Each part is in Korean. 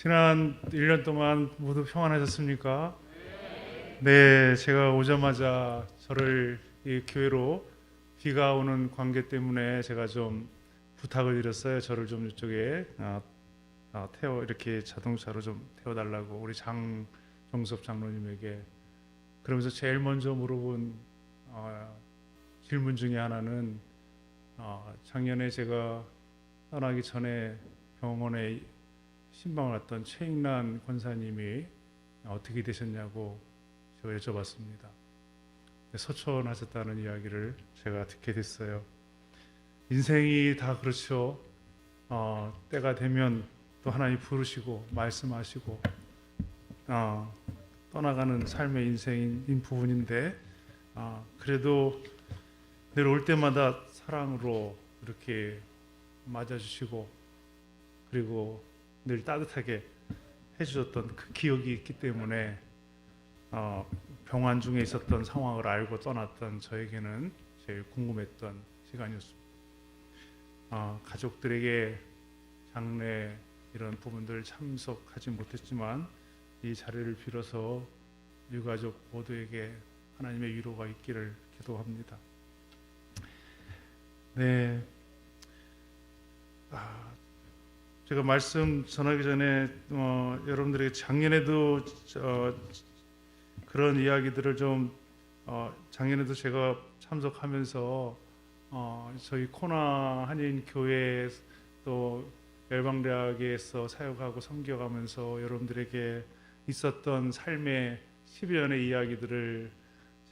지난 1년 동안 모두 평안하셨습니까? 네, 제가 오자마자 저를 이 교회로 비가 오는 관계 때문에 제가 좀 부탁을 드렸어요. 저를 좀 이쪽에 태워 이렇게 자동차로 좀 태워달라고 우리 장종섭 장로님에게. 그러면서 제일 먼저 물어본 질문 중에 하나는 작년에 제가 떠나기 전에 병원에 신방을 왔던 최익란 권사님이 어떻게 되셨냐고 제가 여쭤봤습니다. 서촌하셨다는 이야기를 제가 듣게 됐어요. 인생이 다 그렇죠. 때가 되면 또 하나님 부르시고 말씀하시고 떠나가는 삶의 인생인 부분인데 그래도 늘 올 때마다 사랑으로 이렇게 맞아주시고 그리고 늘 따뜻하게 해주셨던 그 기억이 있기 때문에 병환 중에 있었던 상황을 알고 떠났던 저에게는 제일 궁금했던 시간이었습니다. 가족들에게 장례 이런 부분들 참석하지 못했지만 이 자리를 빌어서 유가족 모두에게 하나님의 위로가 있기를 기도합니다. 네, 제가 말씀 전하기 전에 여러분들에게 작년에도 그런 이야기들을 좀 작년에도 제가 참석하면서 저희 코나 한인 교회 또 열방대학에서 사역하고 섬겨가면서 여러분들에게 있었던 삶의 10여 년의 이야기들을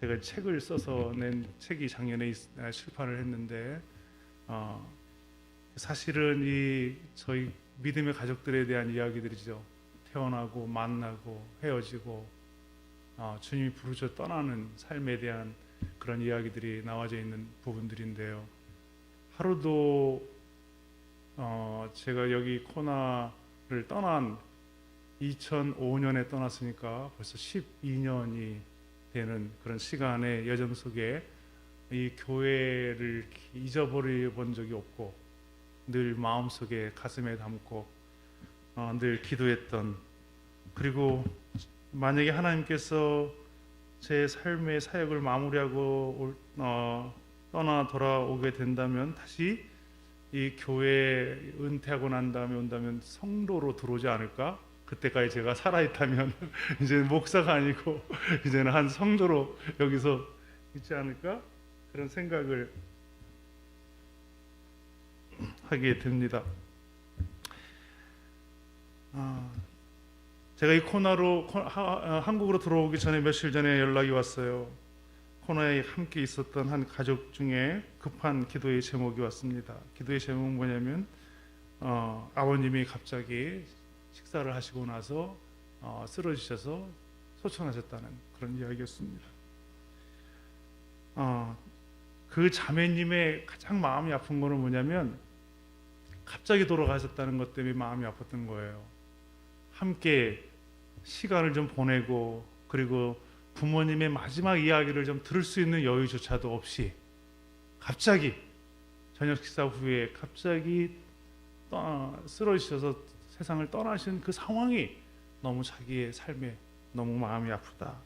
제가 책을 써서 낸 책이 작년에 출판을 했는데 사실은 이 저희 믿음의 가족들에 대한 이야기들이죠. 태어나고 만나고 헤어지고 주님이 부르셔 떠나는 삶에 대한 그런 이야기들이 나와져 있는 부분들인데요. 하루도 제가 여기 코나를 떠난 2005년에 떠났으니까 벌써 12년이 되는 그런 시간의 여정 속에 이 교회를 잊어버려 본 적이 없고 늘 마음속에 가슴에 담고 늘 기도했던, 그리고 만약에 하나님께서 제 삶의 사역을 마무리하고 떠나 돌아오게 된다면 다시 이 교회 은퇴하고 난 다음에 온다면 성도로 들어오지 않을까? 그때까지 제가 살아있다면 이제는 목사가 아니고 이제는 한 성도로 여기서 있지 않을까? 그런 생각을 하게 됩니다. 제가 이 코나로 한국으로 들어오기 전에 며칠 전에 연락이 왔어요. 코나에 함께 있었던 한 가족 중에 급한 기도의 제목이 왔습니다. 기도의 제목은 뭐냐면 아버님이 갑자기 식사를 하시고 나서 쓰러지셔서 소천하셨다는 그런 이야기였습니다. 그 자매님의 가장 마음이 아픈 거는 뭐냐면 갑자기 돌아가셨다는 것 때문에 마음이 아팠던 거예요. 함께 시간을 좀 보내고 그리고 부모님의 마지막 이야기를 좀 들을 수 있는 여유조차도 없이 갑자기 저녁 식사 후에 갑자기 쓰러지셔서 세상을 떠나신 그 상황이 너무 자기의 삶에 너무 마음이 아프다.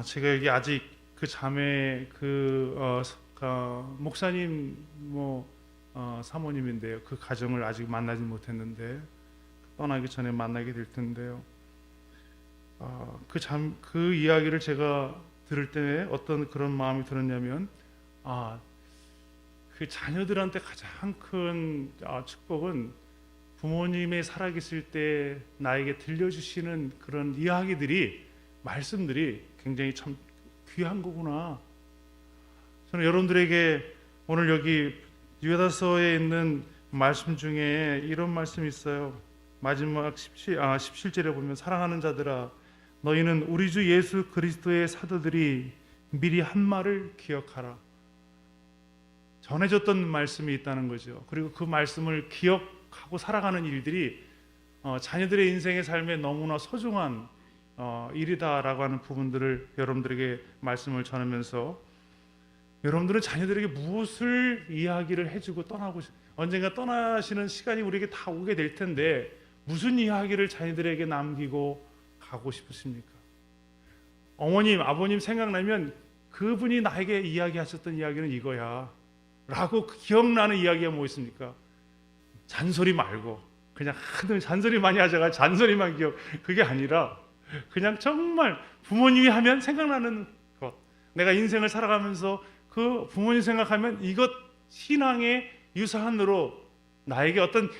제가 여기 아직 그 자매 목사님 사모님인데요. 그 가정을 아직 만나지 못했는데 떠나기 전에 만나게 될 텐데요. 그 이야기를 제가 들을 때 어떤 그런 마음이 들었냐면 그 자녀들한테 가장 큰 축복은 부모님이 살아계실 때 나에게 들려주시는 그런 이야기들이, 말씀들이 굉장히 참 귀한 거구나. 저는 여러분들에게 오늘 여기 유다서에 있는 말씀 중에 이런 말씀이 있어요. 마지막 17절에 보면 사랑하는 자들아 너희는 우리 주 예수 그리스도의 사도들이 미리 한 말을 기억하라. 전해졌던 말씀이 있다는 거죠. 그리고 그 말씀을 기억하고 살아가는 일들이 자녀들의 인생의 삶에 너무나 소중한 일이다라고 하는 부분들을 여러분들에게 말씀을 전하면서, 여러분들은 자녀들에게 무엇을 이야기를 해주고 언젠가 떠나시는 시간이 우리에게 다 오게 될 텐데 무슨 이야기를 자녀들에게 남기고 가고 싶으십니까? 어머님, 아버님 생각나면 그분이 나에게 이야기하셨던 이야기는 이거야 라고 기억나는 이야기가 뭐 있습니까? 잔소리 말고 그냥 하도 잔소리 많이 하자가 잔소리만 기억, 그게 아니라 그냥 정말 부모님이 하면 생각나는 것, 내가 인생을 살아가면서 그 부모님 생각하면 이것 신앙의 유산으로 나에게 어떤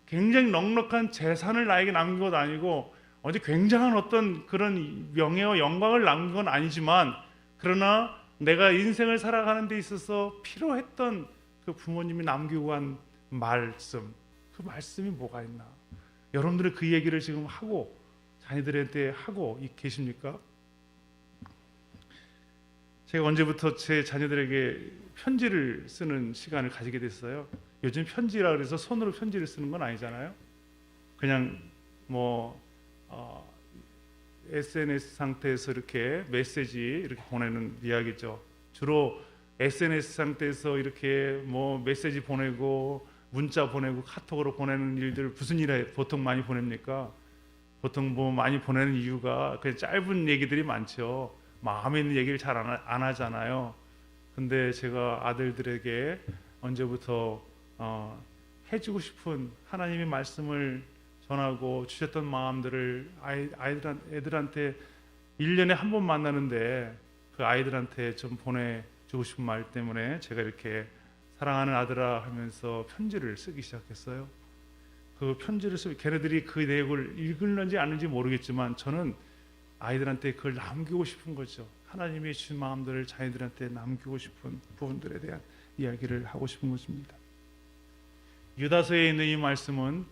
굉장히 넉넉한 재산을 나에게 남긴 것 아니고 어디 굉장한 어떤 그런 명예와 영광을 남긴 건 아니지만, 그러나 내가 인생을 살아가는 데 있어서 필요했던 그 부모님이 남기고 간 말씀, 그 말씀이 뭐가 있나? 여러분들은 그 얘기를 지금 하고 자녀들한테 하고 계십니까? 제가 언제부터 제 자녀들에게 편지를 쓰는 시간을 가지게 됐어요. 요즘 편지라 그래서 손으로 편지를 쓰는 건 아니잖아요. 그냥 SNS 상태에서 이렇게 메시지 이렇게 보내는 이야기죠. 주로 SNS 상태에서 이렇게 메시지 보내고 문자 보내고 카톡으로 보내는 일들, 무슨 일에 보통 많이 보냅니까? 보통 많이 보내는 이유가 그냥 짧은 얘기들이 많죠. 마음에 있는 얘기를 잘 안 하잖아요. 근데 제가 아들들에게 언제부터 해주고 싶은 하나님의 말씀을 전하고 주셨던 마음들을 애들한테 1년에 한 번 만나는데 그 아이들한테 좀 보내주고 싶은 말 때문에 제가 이렇게 사랑하는 아들아 하면서 편지를 쓰기 시작했어요. 그 편지를 쓰면 걔네들이 그 내용을 읽을는지 아는지 모르겠지만 저는 아이들한테 그걸 남기고 싶은 거죠. 하나님이 주신 마음들을 자녀들한테 남기고 싶은 부분들에 대한 이야기를 하고 싶은 것입니다. 유다서에 있는 이 말씀은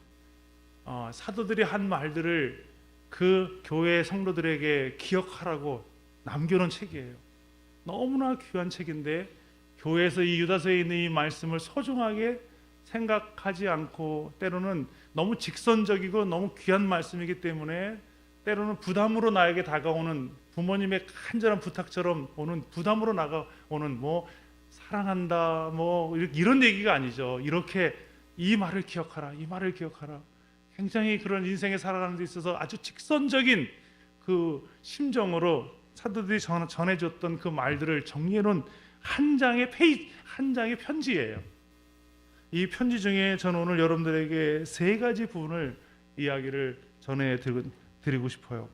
사도들이 한 말들을 그 교회 성도들에게 기억하라고 남겨놓은 책이에요. 너무나 귀한 책인데 교회에서 이 유다서에 있는 이 말씀을 소중하게 생각하지 않고 때로는 너무 직선적이고 너무 귀한 말씀이기 때문에 때로는 부담으로 나에게 다가오는 부모님의 간절한 부탁처럼 오는 부담으로 나가오는 사랑한다 이런 얘기가 아니죠. 이렇게 이 말을 기억하라, 이 말을 기억하라. 굉장히 그런 인생에 살아가는 데 있어서 아주 직선적인 그 심정으로 사도들이 전해줬던 그 말들을 정리해놓은 한 장의 편지예요. 이 편지 중에 저는 오늘 여러분들에게 3가지 부분을 이야기를 전해드리고 싶어요.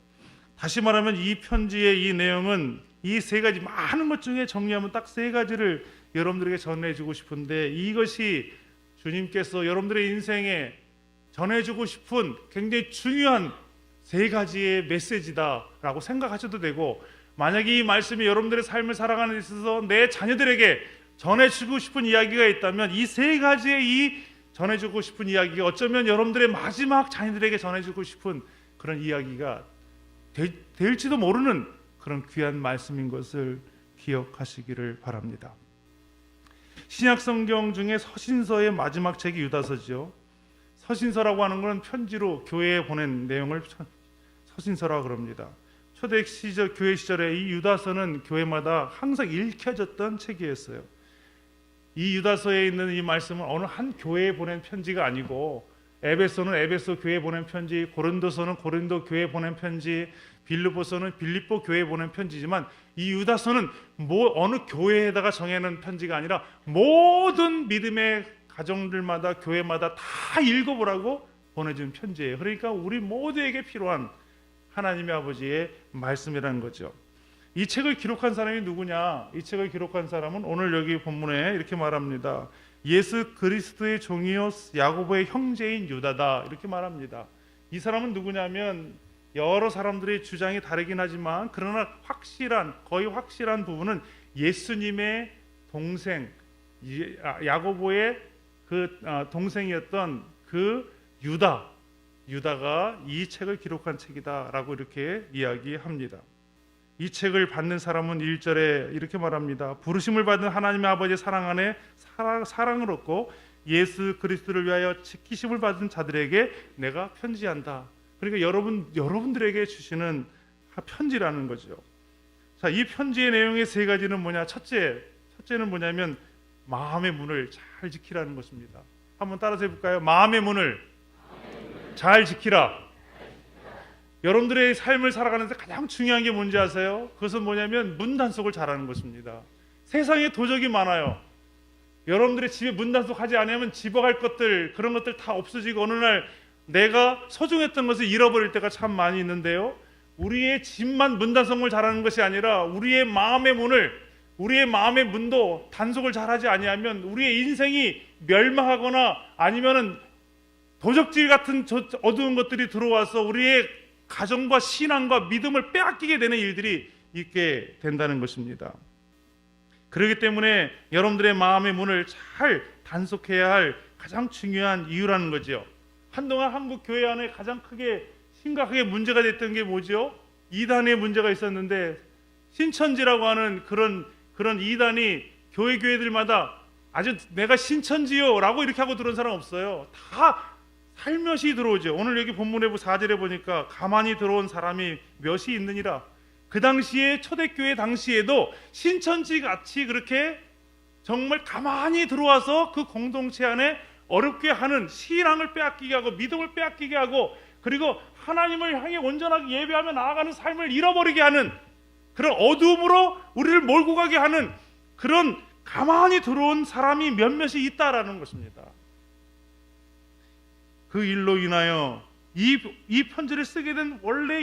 다시 말하면 이 편지의 이 내용은 이 3가지 많은 것 중에 정리하면 딱 3가지를 여러분들에게 전해주고 싶은데, 이것이 주님께서 여러분들의 인생에 전해주고 싶은 굉장히 중요한 3가지의 메시지다라고 생각하셔도 되고, 만약에 이 말씀이 여러분들의 삶을 살아가는 데 있어서 내 자녀들에게 전해주고 싶은 이야기가 있다면 이 3가지의 이 전해주고 싶은 이야기가 어쩌면 여러분들의 마지막 자녀들에게 전해주고 싶은 그런 이야기가 될지도 모르는 그런 귀한 말씀인 것을 기억하시기를 바랍니다. 신약 성경 중에 서신서의 마지막 책이 유다서죠. 서신서라고 하는 것은 편지로 교회에 보낸 내용을 서신서라고 그럽니다. 초대 시절 교회 시절에 이 유다서는 교회마다 항상 읽혀졌던 책이었어요. 이 유다서에 있는 이 말씀은 어느 한 교회에 보낸 편지가 아니고, 에베소는 에베소 교회에 보낸 편지, 고린도서는 고린도 교회에 보낸 편지, 빌립보서는 빌립보 교회에 보낸 편지지만 이 유다서는 어느 교회에다가 정해놓은 편지가 아니라 모든 믿음의 가정들마다 교회마다 다 읽어보라고 보내준 편지예요. 그러니까 우리 모두에게 필요한 하나님의 아버지의 말씀이라는 거죠. 이 책을 기록한 사람이 누구냐? 이 책을 기록한 사람은 오늘 여기 본문에 이렇게 말합니다. 예수 그리스도의 종이요 야고보의 형제인 유다다, 이렇게 말합니다. 이 사람은 누구냐면 여러 사람들의 주장이 다르긴 하지만 그러나 거의 확실한 부분은 예수님의 동생 야고보의 그 동생이었던 그 유다가 이 책을 기록한 책이다라고 이렇게 이야기합니다. 이 책을 받는 사람은 1절에 이렇게 말합니다. 부르심을 받은 하나님의 아버지의 사랑 안에 사랑을 얻고 예수 그리스도를 위하여 지키심을 받은 자들에게 내가 편지한다. 그러니까 여러분들에게 주시는 편지라는 거죠. 자, 이 편지의 내용의 3가지는 뭐냐? 첫째는 뭐냐면 마음의 문을 잘 지키라는 것입니다. 한번 따라서 해볼까요? 마음의 문을 잘 지키라. 여러분들의 삶을 살아가는데 가장 중요한 게 뭔지 아세요? 그것은 뭐냐면 문단속을 잘하는 것입니다. 세상에 도적이 많아요. 여러분들의 집에 문단속 하지 않으면 집어갈 것들, 그런 것들 다 없어지고 어느 날 내가 소중했던 것을 잃어버릴 때가 참 많이 있는데요, 우리의 집만 문단속을 잘하는 것이 아니라 우리의 마음의 문도 단속을 잘하지 아니하면 우리의 인생이 멸망하거나 아니면은 도적질 같은 어두운 것들이 들어와서 우리의 가정과 신앙과 믿음을 빼앗기게 되는 일들이 있게 된다는 것입니다. 그렇기 때문에 여러분들의 마음의 문을 잘 단속해야 할 가장 중요한 이유라는 거죠. 한동안 한국 교회 안에 가장 크게 심각하게 문제가 됐던 게 뭐죠? 이단의 문제가 있었는데, 신천지라고 하는 그런 이단이 교회들마다 아주 내가 신천지요 라고 이렇게 하고 들어온 사람 없어요. 다 살며시 들어오죠. 오늘 여기 본문에 4절에 보니까 가만히 들어온 사람이 몇이 있느니라. 그 당시에 초대교회 당시에도 신천지 같이 그렇게 정말 가만히 들어와서 그 공동체 안에 어렵게 하는, 신앙을 빼앗기게 하고 믿음을 빼앗기게 하고, 그리고 하나님을 향해 온전하게 예배하며 나아가는 삶을 잃어버리게 하는, 그런 어두움으로 우리를 몰고 가게 하는 그런 가만히 들어온 사람이 몇몇이 있다라는 것입니다. 그 일로 인하여 이 편지를 쓰게 된 원래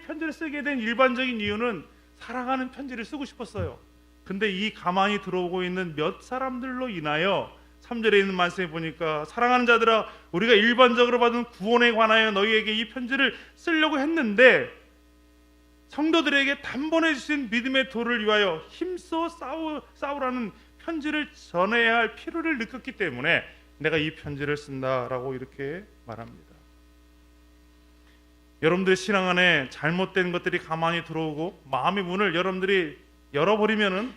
편지를 쓰게 된 일반적인 이유는 사랑하는 편지를 쓰고 싶었어요. 근데 이 가만히 들어오고 있는 몇 사람들로 인하여 3절에 있는 말씀에 보니까, 사랑하는 자들아, 우리가 일반적으로 받은 구원에 관하여 너희에게 이 편지를 쓰려고 했는데 성도들에게 단번에 주신 믿음의 도를 위하여 힘써 싸우라는 편지를 전해야 할 필요를 느꼈기 때문에 내가 이 편지를 쓴다라고 이렇게 말합니다. 여러분들의 신앙 안에 잘못된 것들이 가만히 들어오고 마음의 문을 여러분들이 열어버리면은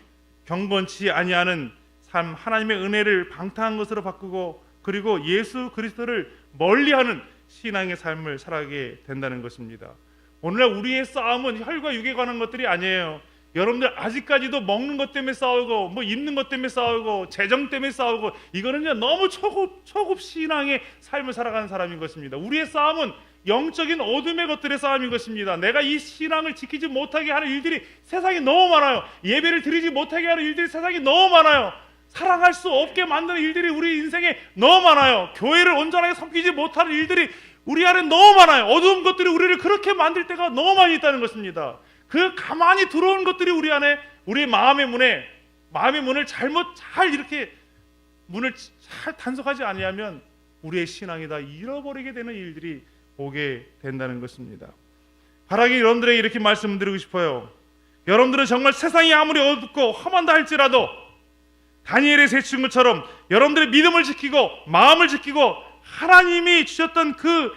경건치 아니하는 삶, 하나님의 은혜를 방탕한 것으로 바꾸고, 그리고 예수 그리스도를 멀리하는 신앙의 삶을 살아가게 된다는 것입니다. 오늘날 우리의 싸움은 혈과 육에 관한 것들이 아니에요. 여러분들 아직까지도 먹는 것 때문에 싸우고, 뭐 입는 것 때문에 싸우고, 재정 때문에 싸우고, 이거는요 너무 초급 신앙의 삶을 살아가는 사람인 것입니다. 우리의 싸움은 영적인 어둠의 것들의 싸움인 것입니다. 내가 이 신앙을 지키지 못하게 하는 일들이 세상에 너무 많아요. 예배를 드리지 못하게 하는 일들이 세상에 너무 많아요. 사랑할 수 없게 만드는 일들이 우리 인생에 너무 많아요. 교회를 온전하게 섬기지 못하는 일들이 우리 안에 너무 많아요. 어두운 것들이 우리를 그렇게 만들 때가 너무 많이 있다는 것입니다. 그 가만히 들어온 것들이 우리 안에, 우리 마음의 문을 잘 이렇게 문을 잘 단속하지 아니하면 우리의 신앙이 다 잃어버리게 되는 일들이 오게 된다는 것입니다. 바라기 여러분들에게 이렇게 말씀드리고 싶어요. 여러분들은 정말 세상이 아무리 어둡고 험한다 할지라도 다니엘의 세 친구처럼 여러분들의 믿음을 지키고 마음을 지키고 하나님이 주셨던 그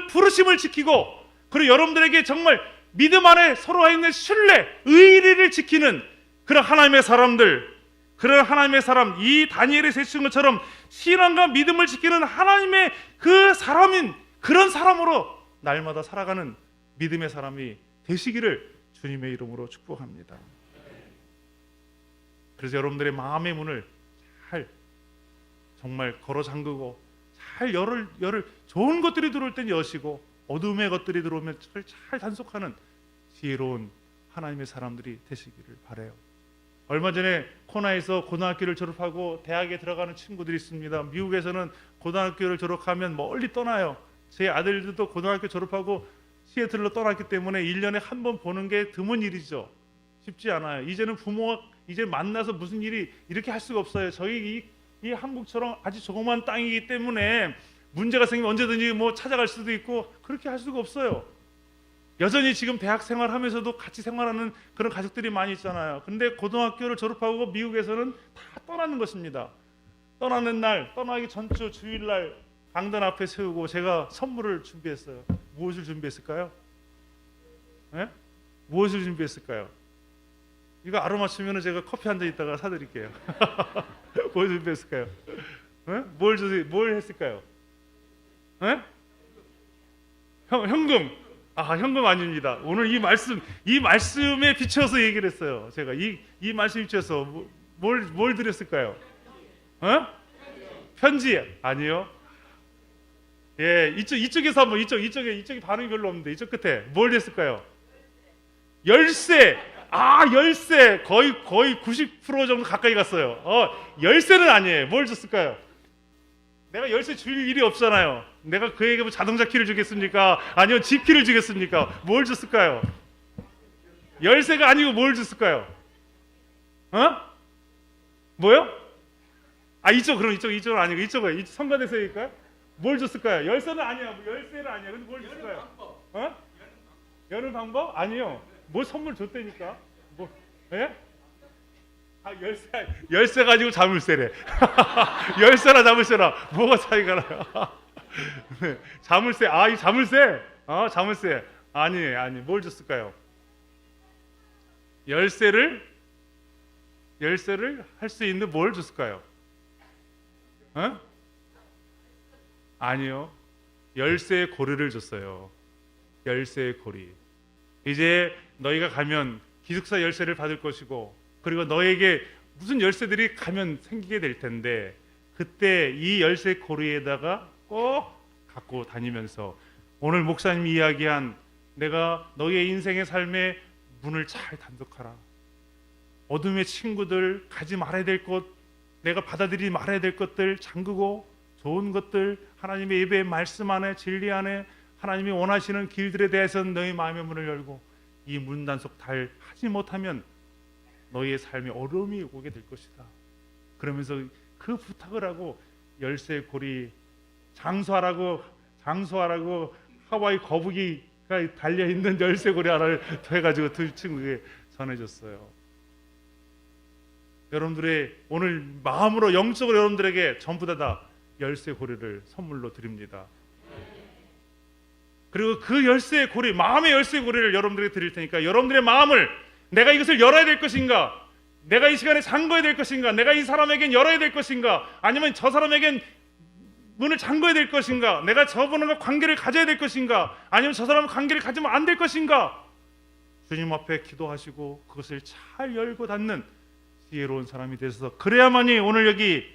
부르심을 지키고, 그리고 여러분들에게 정말 믿음 안에 서로가 있는 신뢰, 의리를 지키는 그런 하나님의 사람들, 그런 하나님의 사람, 이 다니엘의 세 친구처럼 신앙과 믿음을 지키는 하나님의 그 사람인 그런 사람으로 날마다 살아가는 믿음의 사람이 되시기를 주님의 이름으로 축복합니다. 그래서 여러분들의 마음의 문을 잘 정말 걸어 잠그고 잘 열을 좋은 것들이 들어올 땐 여시고 어둠의 것들이 들어오면 잘 단속하는 지혜로운 하나님의 사람들이 되시기를 바라요. 얼마 전에 코나에서 고등학교를 졸업하고 대학에 들어가는 친구들이 있습니다. 미국에서는 고등학교를 졸업하면 멀리 떠나요. 제 아들들도 고등학교 졸업하고 시애틀로 떠났기 때문에 1년에 한 번 보는 게 드문 일이죠. 쉽지 않아요. 이제는 부모가 이제 만나서 무슨 일이 이렇게 할 수가 없어요. 저희 이 한국처럼 아주 조그만 땅이기 때문에 문제가 생기면 언제든지 뭐 찾아갈 수도 있고 그렇게 할 수가 없어요. 여전히 지금 대학 생활하면서도 같이 생활하는 그런 가족들이 많이 있잖아요. 근데 고등학교를 졸업하고 미국에서는 다 떠나는 것입니다. 떠나는 날, 떠나기 전주 주일날 강단 앞에 세우고 제가 선물을 준비했어요. 무엇을 준비했을까요? 네? 무엇을 준비했을까요? 이거 알아맞히면 제가 커피 한 잔 있다가 사드릴게요. 뭘 준비했을까요? 네? 뭘 했을까요? 네? 현금. 현금 아닙니다. 오늘 이 말씀에 비춰서 얘기를 했어요. 제가 이 말씀에 비춰서 뭘 드렸을까요? 편지 아니요. 예, 이쪽에서 한번 이쪽이 반응이 별로 없는데 이쪽 끝에 뭘 줬을까요? 열쇠. 열쇠 거의 90% 정도 가까이 갔어요. 열쇠는 아니에요. 뭘 줬을까요? 내가 열쇠 줄 일이 없잖아요. 내가 그에게 뭐 자동차 키를 주겠습니까? 아니면 집 키를 주겠습니까? 뭘 줬을까요? 열쇠가 아니고 뭘 줬을까요? 뭐요? 이쪽은 아니고 이쪽은 성가대서일까요? 뭘 줬을까요? 열쇠는 아니야. 열쇠는 아니야. 근데 뭘 줬을까요? 여는 방법? 아니요. 뭘 선물 줬다니까. 뭐? 예? 열쇠 가지고 자물쇠래. 열쇠나 자물쇠나 뭐가 차이가 나요? 자물쇠. 이 자물쇠. 자물쇠. 아니. 뭘 줬을까요? 열쇠를 할 수 있는 뭘 줬을까요? 아니요. 열쇠의 고리를 줬어요. 열쇠의 고리. 이제 너희가 가면 기숙사 열쇠를 받을 것이고, 그리고 너에게 무슨 열쇠들이 가면 생기게 될 텐데, 그때 이 열쇠 고리에다가 꼭 갖고 다니면서 오늘 목사님이 이야기한 내가 너의 인생의 삶의 문을 잘 단속하라. 어둠의 친구들, 가지 말아야 될 것, 내가 받아들이지 말아야 될 것들 잠그고, 좋은 것들, 하나님의 예배의 말씀 안에, 진리 안에, 하나님이 원하시는 길들에 대해서는 너희 마음의 문을 열고, 이 문 단속 잘 하지 못하면 너희의 삶에 어려움이 오게 될 것이다. 그러면서 그 부탁을 하고 열쇠 고리 장수하라고 하와이 거북이가 달려있는 열쇠 고리 하나를 해가지고 두 친구에게 전해줬어요. 여러분들의 오늘 마음으로 영적으로 여러분들에게 전부 다 열쇠 고리를 선물로 드립니다. 그리고 그 열쇠 고리, 마음의 열쇠 고리를 여러분들에게 드릴 테니까 여러분들의 마음을 내가 이것을 열어야 될 것인가, 내가 이 시간에 잠궈야 될 것인가, 내가 이 사람에겐 열어야 될 것인가, 아니면 저 사람에겐 문을 잠궈야 될 것인가, 내가 저분과 관계를 가져야 될 것인가, 아니면 저 사람과 관계를 가지면 안 될 것인가, 주님 앞에 기도하시고 그것을 잘 열고 닫는 지혜로운 사람이 되셔서, 그래야만이 오늘 여기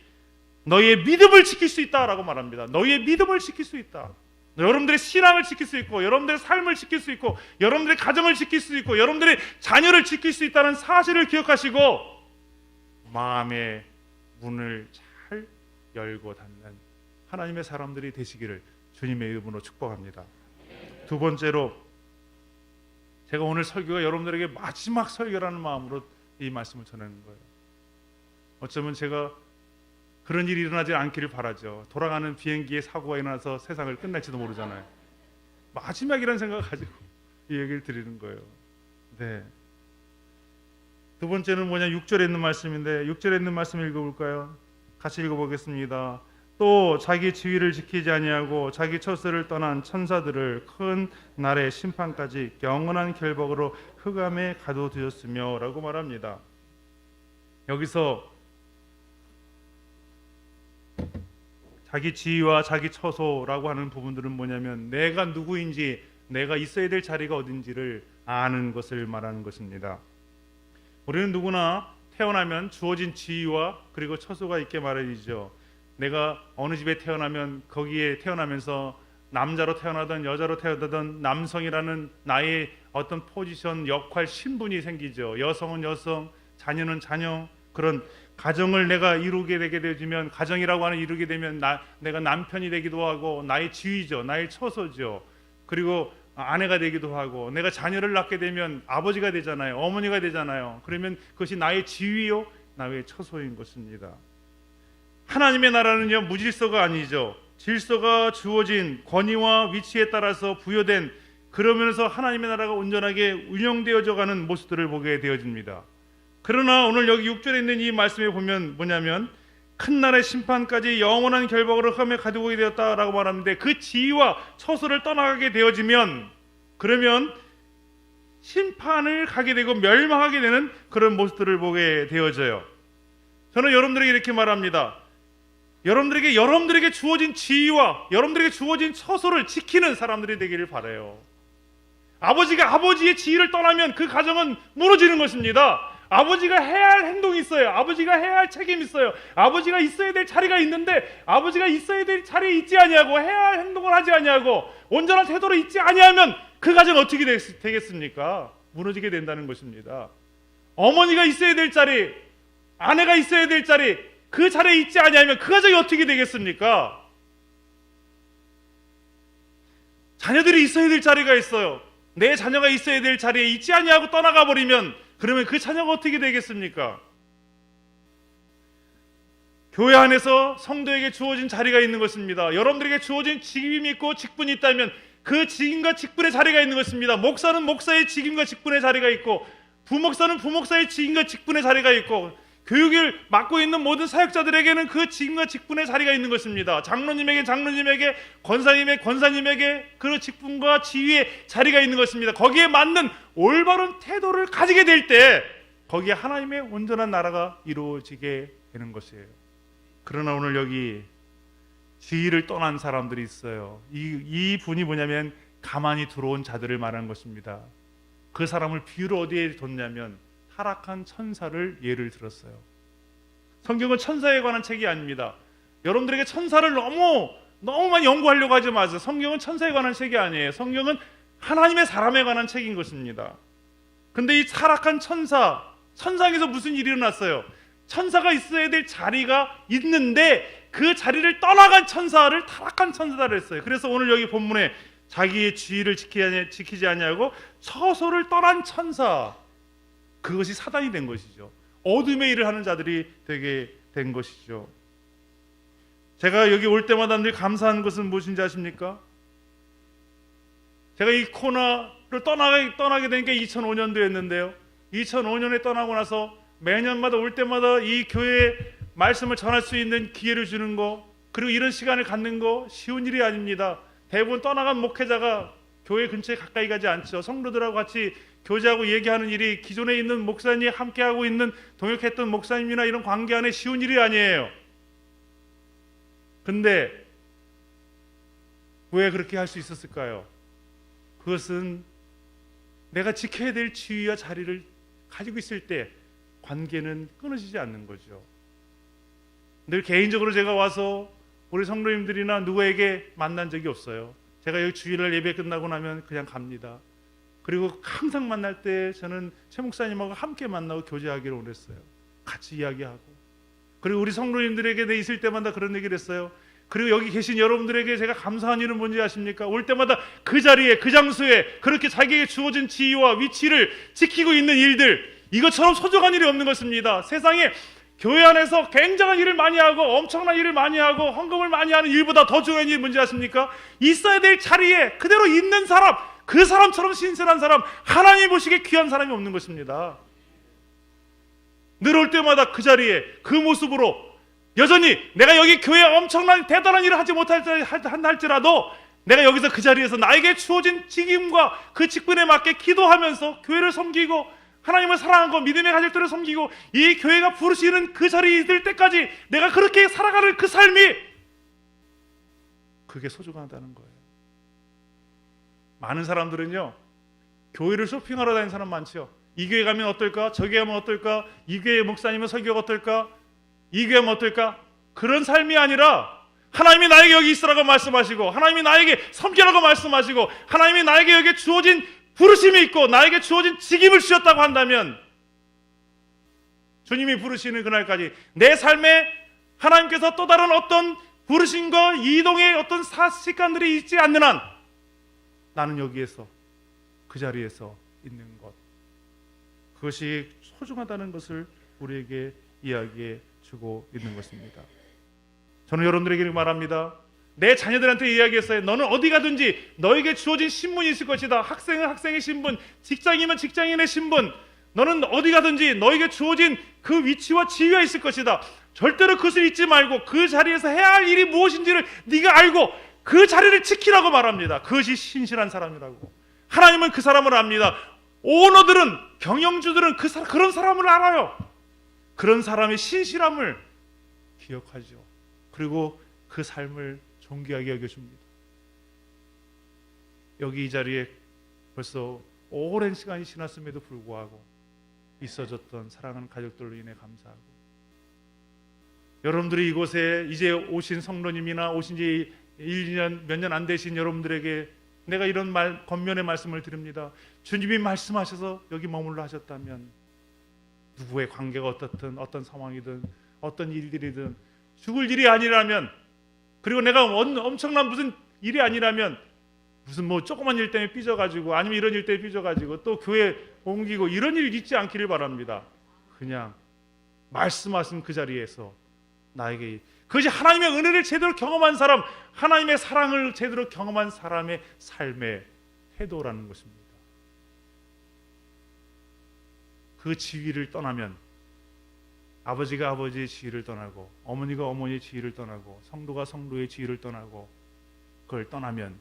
너희의 믿음을 지킬 수 있다라고 말합니다. 너희의 믿음을 지킬 수 있다. 여러분들의 신앙을 지킬 수 있고, 여러분들의 삶을 지킬 수 있고, 여러분들의 가정을 지킬 수 있고, 여러분들의 자녀를 지킬 수 있다는 사실을 기억하시고 마음의 문을 잘 열고 닫는 하나님의 사람들이 되시기를 주님의 이름으로 축복합니다. 두 번째로, 제가 오늘 설교가 여러분들에게 마지막 설교라는 마음으로 이 말씀을 전하는 거예요. 어쩌면 제가 그런 일이 일어나지 않기를 바라죠. 돌아가는 비행기에 사고가 일어나서 세상을 끝낼지도 모르잖아요. 마지막이라는 생각을 가지고 이 얘기를 드리는 거예요. 네. 두 번째는 뭐냐, 6절에 있는 말씀인데 6절에 있는 말씀 읽어볼까요? 같이 읽어보겠습니다. 또 자기 지위를 지키지 아니하고 자기 처소를 떠난 천사들을 큰 날의 심판까지 영원한 결박으로 흑암에 가둬두었으며 라고 말합니다. 여기서 자기 지위와 자기 처소라고 하는 부분들은 뭐냐면 내가 누구인지, 내가 있어야 될 자리가 어딘지를 아는 것을 말하는 것입니다. 우리는 누구나 태어나면 주어진 지위와 그리고 처소가 있게 마련이죠. 내가 어느 집에 태어나면 거기에 태어나면서 남자로 태어나든 여자로 태어나든 남성이라는 나의 어떤 포지션, 역할, 신분이 생기죠. 여성은 여성, 자녀는 자녀, 그런 가정을 내가 이루게 되게 되면, 가정이라고 하는 이루게 되면 내가 남편이 되기도 하고 나의 지위죠, 나의 처소죠. 그리고 아내가 되기도 하고, 내가 자녀를 낳게 되면 아버지가 되잖아요, 어머니가 되잖아요. 그러면 그것이 나의 지위요, 나의 처소인 것입니다. 하나님의 나라는요, 무질서가 아니죠. 질서가 주어진 권위와 위치에 따라서 부여된, 그러면서 하나님의 나라가 온전하게 운영되어져 가는 모습들을 보게 되어집니다. 그러나 오늘 여기 6절에 있는 이 말씀에 보면 뭐냐면 큰 날의 심판까지 영원한 결박으로 흑암에 가두게 되었다라고 말하는데, 그 지위와 처소를 떠나가게 되어지면, 그러면 심판을 가게 되고 멸망하게 되는 그런 모습들을 보게 되어져요. 저는 여러분들에게 이렇게 말합니다. 여러분들에게 주어진 지위와 여러분들에게 주어진 처소를 지키는 사람들이 되기를 바라요. 아버지가 아버지의 지위를 떠나면 그 가정은 무너지는 것입니다. 아버지가 해야 할 행동이 있어요. 아버지가 해야 할 책임이 있어요. 아버지가 있어야 될 자리가 있는데 아버지가 있어야 될 자리에 있지 아니하고 해야 할 행동을 하지 아니하고 온전한 태도로 있지 아니하면 그 가정 어떻게 되겠습니까? 무너지게 된다는 것입니다. 어머니가 있어야 될 자리, 아내가 있어야 될 자리, 그 자리에 있지 아니하면 그 가정이 어떻게 되겠습니까? 자녀들이 있어야 될 자리가 있어요. 내 자녀가 있어야 될 자리에 있지 아니하고 떠나가 버리면 그러면 그 자녀가 어떻게 되겠습니까? 교회 안에서 성도에게 주어진 자리가 있는 것입니다. 여러분들에게 주어진 직임이 있고 직분이 있다면 그 직임과 직분의 자리가 있는 것입니다. 목사는 목사의 직임과 직분의 자리가 있고 부목사는 부목사의 직임과 직분의 자리가 있고 교육을 맡고 있는 모든 사역자들에게는 그 직임과 직분의 자리가 있는 것입니다. 장로님에게 장로님에게, 권사님에게 그 직분과 지위의 자리가 있는 것입니다. 거기에 맞는 올바른 태도를 가지게 될 때 거기에 하나님의 온전한 나라가 이루어지게 되는 것이에요. 그러나 오늘 여기 지위를 떠난 사람들이 있어요. 이 분이 뭐냐면 가만히 들어온 자들을 말하는 것입니다. 그 사람을 비유로 어디에 뒀냐면 타락한 천사를 예를 들었어요. 성경은 천사에 관한 책이 아닙니다. 여러분들에게 천사를 너무 많이 연구하려고 하지 마세요. 성경은 천사에 관한 책이 아니에요. 성경은 하나님의 사람에 관한 책인 것입니다. 근데 이 타락한 천상에서 무슨 일이 일어났어요? 천사가 있어야 될 자리가 있는데 그 자리를 떠나간 천사를 타락한 천사를 했어요. 그래서 오늘 여기 본문에 자기의 지위를 지키지 아니하고 처소를 떠난 천사, 그것이 사단이 된 것이죠. 어둠의 일을 하는 자들이 되게 된 것이죠. 제가 여기 올 때마다 늘 감사한 것은 무엇인지 아십니까? 제가 이 코너를 떠나게 된 게 2005년도였는데요. 2005년에 떠나고 나서 매년마다 올 때마다 이 교회의 말씀을 전할 수 있는 기회를 주는 거, 그리고 이런 시간을 갖는 거 쉬운 일이 아닙니다. 대부분 떠나간 목회자가 교회 근처에 가까이 가지 않죠. 성도들하고 같이 교제하고 얘기하는 일이 기존에 있는 목사님이 함께하고 있는 동역했던 목사님이나 이런 관계 안에 쉬운 일이 아니에요. 근데 왜 그렇게 할 수 있었을까요? 그것은 내가 지켜야 될 지위와 자리를 가지고 있을 때 관계는 끊어지지 않는 거죠. 늘 개인적으로 제가 와서 우리 성도님들이나 누구에게 만난 적이 없어요. 제가 여기 주일날 예배 끝나고 나면 그냥 갑니다. 그리고 항상 만날 때 저는 최 목사님하고 함께 만나고 교제하기를 원했어요. 같이 이야기하고. 그리고 우리 성도님들에게 내 있을 때마다 그런 얘기를 했어요. 그리고 여기 계신 여러분들에게 제가 감사한 일은 뭔지 아십니까? 올 때마다 그 자리에, 그 장소에 그렇게 자기에게 주어진 지위와 위치를 지키고 있는 일들, 이것처럼 소중한 일이 없는 것입니다. 세상에 교회 안에서 굉장한 일을 많이 하고 엄청난 일을 많이 하고 헌금을 많이 하는 일보다 더 중요한 일이 뭔지 아십니까? 있어야 될 자리에 그대로 있는 사람, 그 사람처럼 신실한 사람, 하나님 보시기에 귀한 사람이 없는 것입니다. 늘 올 때마다 그 자리에 그 모습으로 여전히 내가 여기 교회에 엄청난 대단한 일을 하지 못할지라도 내가 여기서 그 자리에서 나에게 주어진 직임과 그 직분에 맞게 기도하면서 교회를 섬기고 하나님을 사랑하고 믿음의 가족들을 섬기고 이 교회가 부르시는 그 자리에 있을 때까지 내가 그렇게 살아가는 그 삶이 그게 소중하다는 거예요. 많은 사람들은요, 교회를 쇼핑하러 다니는 사람 많죠. 이 교회 가면 어떨까? 저 교회 가면 어떨까? 이 교회 목사님은 설교가 어떨까? 이 교회 하면 어떨까? 그런 삶이 아니라 하나님이 나에게 여기 있으라고 말씀하시고 하나님이 나에게 섬기라고 말씀하시고 하나님이 나에게 여기 주어진 부르심이 있고 나에게 주어진 직임을 주셨다고 한다면 주님이 부르시는 그날까지 내 삶에 하나님께서 또 다른 어떤 부르심과 이동의 어떤 시간들이 있지 않는 한 나는 여기에서 그 자리에서 있는 것, 그것이 소중하다는 것을 우리에게 이야기해 주고 있는 것입니다. 저는 여러분들에게 말합니다. 내 자녀들한테 이야기했어요. 너는 어디 가든지 너에게 주어진 신분이 있을 것이다. 학생은 학생의 신분, 직장이면 직장인의 신분, 너는 어디 가든지 너에게 주어진 그 위치와 지위가 있을 것이다. 절대로 그것을 잊지 말고 그 자리에서 해야 할 일이 무엇인지를 네가 알고 그 자리를 지키라고 말합니다. 그것이 신실한 사람이라고. 하나님은 그 사람을 압니다. 오너들은, 경영주들은 그런 사람을 알아요. 그런 사람의 신실함을 기억하죠. 그리고 그 삶을 존귀하게 여겨줍니다. 여기 이 자리에 벌써 오랜 시간이 지났음에도 불구하고 있어졌던 사랑하는 가족들로 인해 감사하고, 여러분들이 이곳에 이제 오신 성도님이나 오신 지 1년 몇 년 안 되신 여러분들에게 내가 이런 권면의 말씀을 드립니다. 주님이 말씀하셔서 여기 머물러 하셨다면 누구의 관계가 어떻든 어떤 상황이든 어떤 일들이든 죽을 일이 아니라면, 그리고 내가 엄청난 무슨 일이 아니라면, 무슨 뭐 조그만 일 때문에 삐져가지고 아니면 이런 일 때문에 삐져가지고 또 교회 옮기고 이런 일 있지 않기를 바랍니다. 그냥 말씀하신 그 자리에서 나에게, 그것이 하나님의 은혜를 제대로 경험한 사람, 하나님의 사랑을 제대로 경험한 사람의 삶의 태도라는 것입니다. 그 지위를 떠나면, 아버지가 아버지의 지위를 떠나고 어머니가 어머니의 지위를 떠나고 성도가 성도의 지위를 떠나고, 그걸 떠나면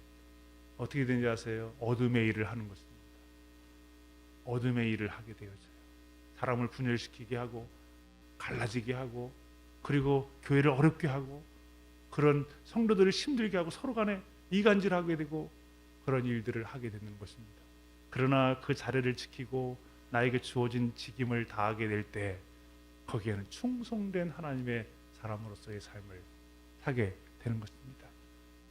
어떻게 되는지 아세요? 어둠의 일을 하는 것입니다. 어둠의 일을 하게 되어져요. 사람을 분열시키게 하고 갈라지게 하고, 그리고 교회를 어렵게 하고, 그런 성도들을 힘들게 하고 서로 간에 이간질하게 되고, 그런 일들을 하게 되는 것입니다. 그러나 그 자리를 지키고 나에게 주어진 직임을 다하게 될 때, 거기에는 충성된 하나님의 사람으로서의 삶을 사게 되는 것입니다.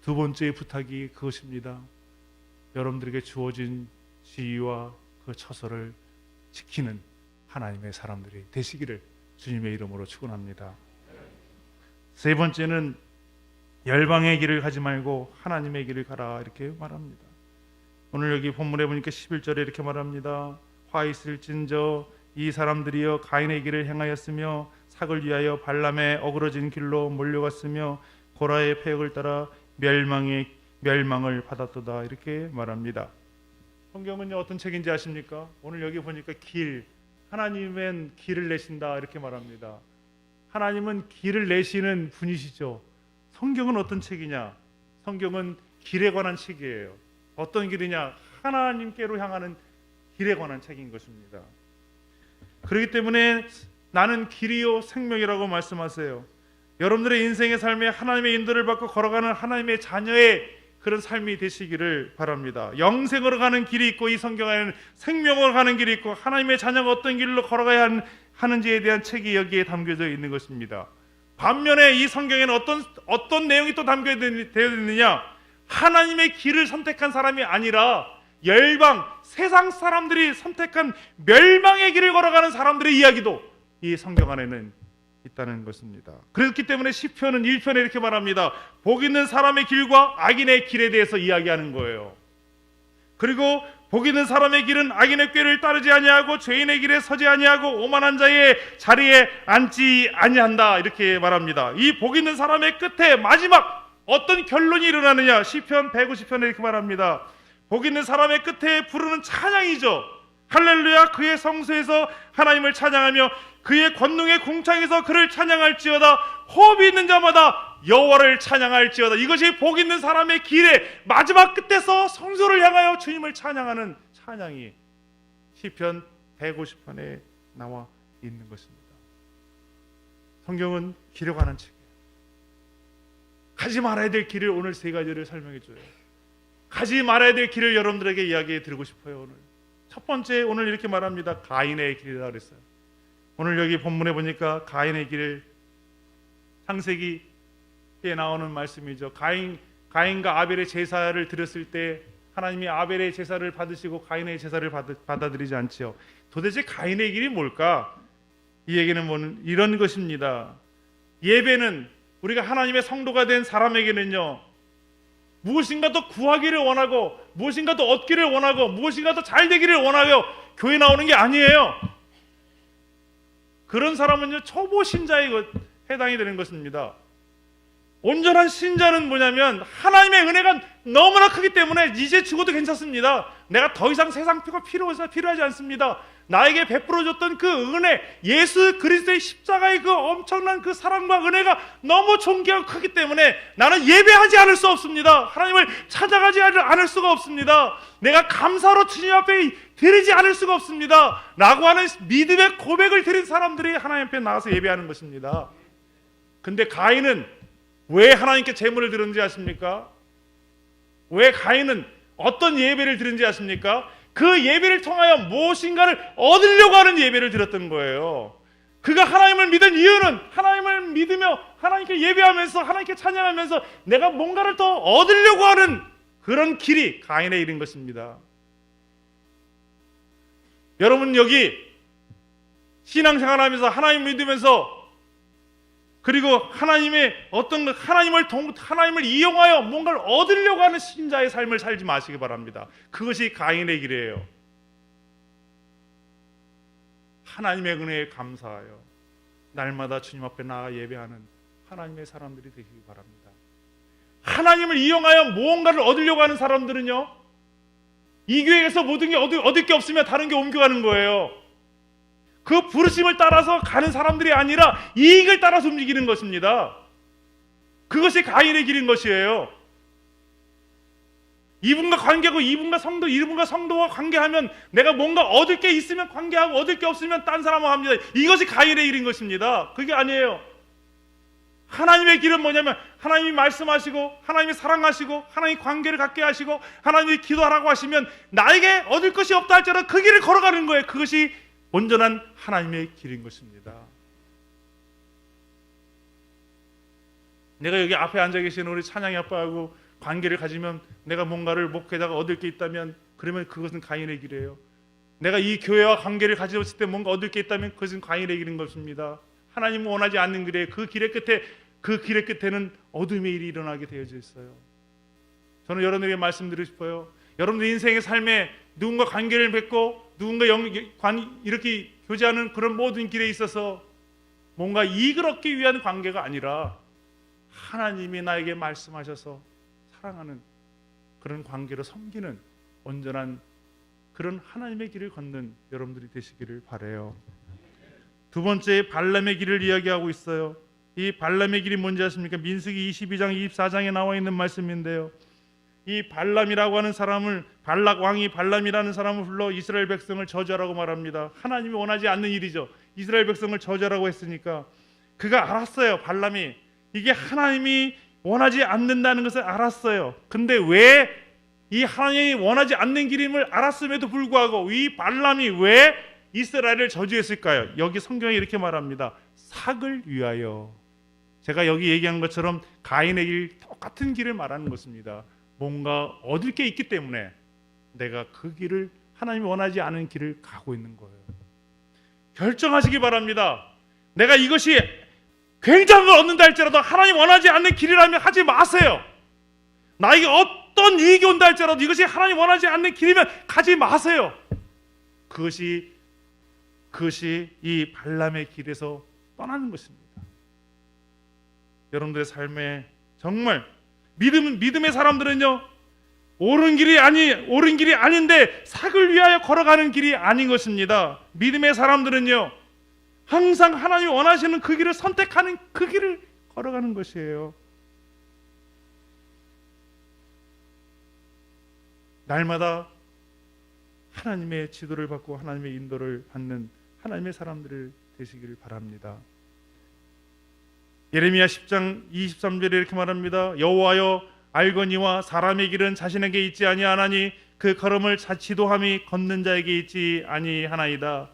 두 번째의 부탁이 그것입니다. 여러분들에게 주어진 지위와 그 처소를 지키는 하나님의 사람들이 되시기를 주님의 이름으로 축원합니다. 세 번째는 열방의 길을 가지 말고 하나님의 길을 가라, 이렇게 말합니다. 오늘 여기 본문에 보니까 11절에 이렇게 말합니다. 화 있을진저 이 사람들이여 가인의 길을 행하였으며 삭을 위하여 발람의 어그러진 길로 몰려갔으며 고라의 패역을 따라 멸망을 받았도다, 이렇게 말합니다. 성경은요 어떤 책인지 아십니까? 오늘 여기 보니까 길, 하나님은 길을 내신다, 이렇게 말합니다. 하나님은 길을 내시는 분이시죠. 성경은 어떤 책이냐? 성경은 길에 관한 책이에요. 어떤 길이냐? 하나님께로 향하는 길에 관한 책인 것입니다. 그렇기 때문에 나는 길이요 생명이라고 말씀하세요. 여러분들의 인생의 삶에 하나님의 인도를 받고 걸어가는 하나님의 자녀의 그런 삶이 되시기를 바랍니다. 영생으로 가는 길이 있고, 이 성경 안에는 생명으로 가는 길이 있고, 하나님의 자녀가 어떤 길로 걸어가야 하는지에 대한 책이 여기에 담겨져 있는 것입니다. 반면에 이 성경에는 어떤 내용이 또 담겨져 있느냐? 하나님의 길을 선택한 사람이 아니라 열방, 세상 사람들이 선택한 멸망의 길을 걸어가는 사람들의 이야기도 이 성경 안에는 있다는 것입니다. 그렇기 때문에 시편은 1편에 이렇게 말합니다. 복 있는 사람의 길과 악인의 길에 대해서 이야기하는 거예요. 그리고 복 있는 사람의 길은 악인의 꾀를 따르지 아니하고 죄인의 길에 서지 아니하고 오만한 자의 자리에 앉지 아니한다, 이렇게 말합니다. 이 복 있는 사람의 끝에 마지막 어떤 결론이 일어나느냐? 시편 150편에 이렇게 말합니다. 복 있는 사람의 끝에 부르는 찬양이죠. 할렐루야, 그의 성소에서 하나님을 찬양하며 그의 권능의 궁창에서 그를 찬양할지어다. 호흡이 있는 자마다 여호와를 찬양할지어다. 이것이 복 있는 사람의 길의 마지막 끝에서 성소를 향하여 주님을 찬양하는 찬양이 시편 150편에 나와 있는 것입니다. 성경은 길에 관한 책이에요. 가지 말아야 될 길을 오늘 세 가지를 설명해 줘요. 가지 말아야 될 길을 여러분들에게 이야기해 드리고 싶어요. 오늘 첫 번째, 오늘 이렇게 말합니다. 가인의 길이라 그랬어요. 오늘 여기 본문에 보니까 가인의 길, 창세기에 나오는 말씀이죠. 가인과 아벨의 제사를 드렸을 때 하나님이 아벨의 제사를 받으시고 가인의 제사를 받아들이지 않지요. 도대체 가인의 길이 뭘까? 이 얘기는 이런 것입니다. 예배는 우리가 하나님의 성도가 된 사람에게는요, 무엇인가 더 구하기를 원하고 무엇인가 더 얻기를 원하고 무엇인가 더 잘 되기를 원하여 교회 나오는 게 아니에요. 그런 사람은요 초보 신자에 해당이 되는 것입니다. 온전한 신자는 뭐냐면 하나님의 은혜가 너무나 크기 때문에 이제 죽어도 괜찮습니다. 내가 더 이상 세상 피가 필요하지 않습니다. 나에게 베풀어줬던 그 은혜, 예수 그리스도의 십자가의 그 엄청난 그 사랑과 은혜가 너무 존귀하고 크기 때문에 나는 예배하지 않을 수 없습니다. 하나님을 찾아가지 않을 수가 없습니다. 내가 감사로 주님 앞에 드리지 않을 수가 없습니다. 라고 하는 믿음의 고백을 드린 사람들이 하나님 앞에 나가서 예배하는 것입니다. 근데 가인은 왜 하나님께 제물을 드렸는지 아십니까? 왜 가인은 어떤 예배를 드렸는지 아십니까? 그 예배를 통하여 무엇인가를 얻으려고 하는 예배를 드렸던 거예요. 그가 하나님을 믿은 이유는 하나님을 믿으며 하나님께 예배하면서 하나님께 찬양하면서 내가 뭔가를 더 얻으려고 하는 그런 길이 가인의 일인 것입니다. 여러분 여기 신앙생활하면서 하나님 믿으면서 그리고 하나님을 이용하여 뭔가를 얻으려고 하는 신자의 삶을 살지 마시기 바랍니다. 그것이 가인의 길이에요. 하나님의 은혜에 감사하여 날마다 주님 앞에 나아 예배하는 하나님의 사람들이 되시기 바랍니다. 하나님을 이용하여 무언가를 얻으려고 하는 사람들은요, 이 교회에서 모든 게 얻을 게 없으면 다른 게 옮겨가는 거예요. 그 부르심을 따라서 가는 사람들이 아니라 이익을 따라서 움직이는 것입니다. 그것이 가인의 길인 것이에요. 이분과 관계하고 이분과 성도와 관계하면 내가 뭔가 얻을 게 있으면 관계하고 얻을 게 없으면 딴 사람하고 합니다. 이것이 가인의 길인 것입니다. 그게 아니에요. 하나님의 길은 뭐냐면 하나님이 말씀하시고 하나님이 사랑하시고 하나님이 관계를 갖게 하시고 하나님이 기도하라고 하시면 나에게 얻을 것이 없다 할지라도 그 길을 걸어가는 거예요. 그것이 온전한 하나님의 길인 것입니다. 내가 여기 앞에 앉아 계신 우리 찬양이 아빠하고 관계를 가지면 내가 뭔가를 목회자가 얻을 게 있다면 그러면 그것은 가인의 길이에요. 내가 이 교회와 관계를 가졌을 때 뭔가 얻을 게 있다면 그것은 가인의 길인 것입니다. 하나님은 원하지 않는 길에 그 길의 끝에는 어둠의 일이 일어나게 되어져 있어요. 저는 여러분에게 말씀드리고 싶어요. 여러분들 인생의 삶에 누군가 관계를 맺고 누군가 이렇게 교제하는 그런 모든 길에 있어서 뭔가 이익을 얻기 위한 관계가 아니라 하나님이 나에게 말씀하셔서 사랑하는 그런 관계로 섬기는 온전한 그런 하나님의 길을 걷는 여러분들이 되시기를 바라요. 두 번째 발람의 길을 이야기하고 있어요. 이 발람의 길이 뭔지 아십니까? 민수기 22장 24장에 나와 있는 말씀인데요. 이 발람이라고 하는 사람을 발락 왕이 발람이라는 사람을 불러 이스라엘 백성을 저주하라고 말합니다. 하나님이 원하지 않는 일이죠. 이스라엘 백성을 저주하라고 했으니까 그가 알았어요. 발람이 이게 하나님이 원하지 않는다는 것을 알았어요. 근데 왜 이 하나님이 원하지 않는 길임을 알았음에도 불구하고 이 발람이 왜 이스라엘을 저주했을까요? 여기 성경에 이렇게 말합니다. 삭을 위하여. 제가 여기 얘기한 것처럼 가인의 길 똑같은 길을 말하는 것입니다. 뭔가 얻을 게 있기 때문에 내가 그 길을 하나님이 원하지 않은 길을 가고 있는 거예요. 결정하시기 바랍니다. 내가 이것이 굉장한 걸 얻는다 할지라도 하나님 원하지 않는 길이라면 하지 마세요. 나에게 어떤 이익이 온다 할지라도 이것이 하나님 원하지 않는 길이면 가지 마세요. 그것이 이 발람의 길에서 떠나는 것입니다. 여러분들의 삶에 정말 믿음의 사람들은요, 옳은 길이 아닌데 삭을 위하여 걸어가는 길이 아닌 것입니다. 믿음의 사람들은요, 항상 하나님이 원하시는 그 길을 선택하는 그 길을 걸어가는 것이에요. 날마다 하나님의 지도를 받고 하나님의 인도를 받는 하나님의 사람들을 되시기를 바랍니다. 예레미야 10장 23절에 이렇게 말합니다. 여호와여 알거니와 사람의 길은 자신에게 있지 아니하나니 그 걸음을 지도함이 걷는 자에게 있지 아니하나이다.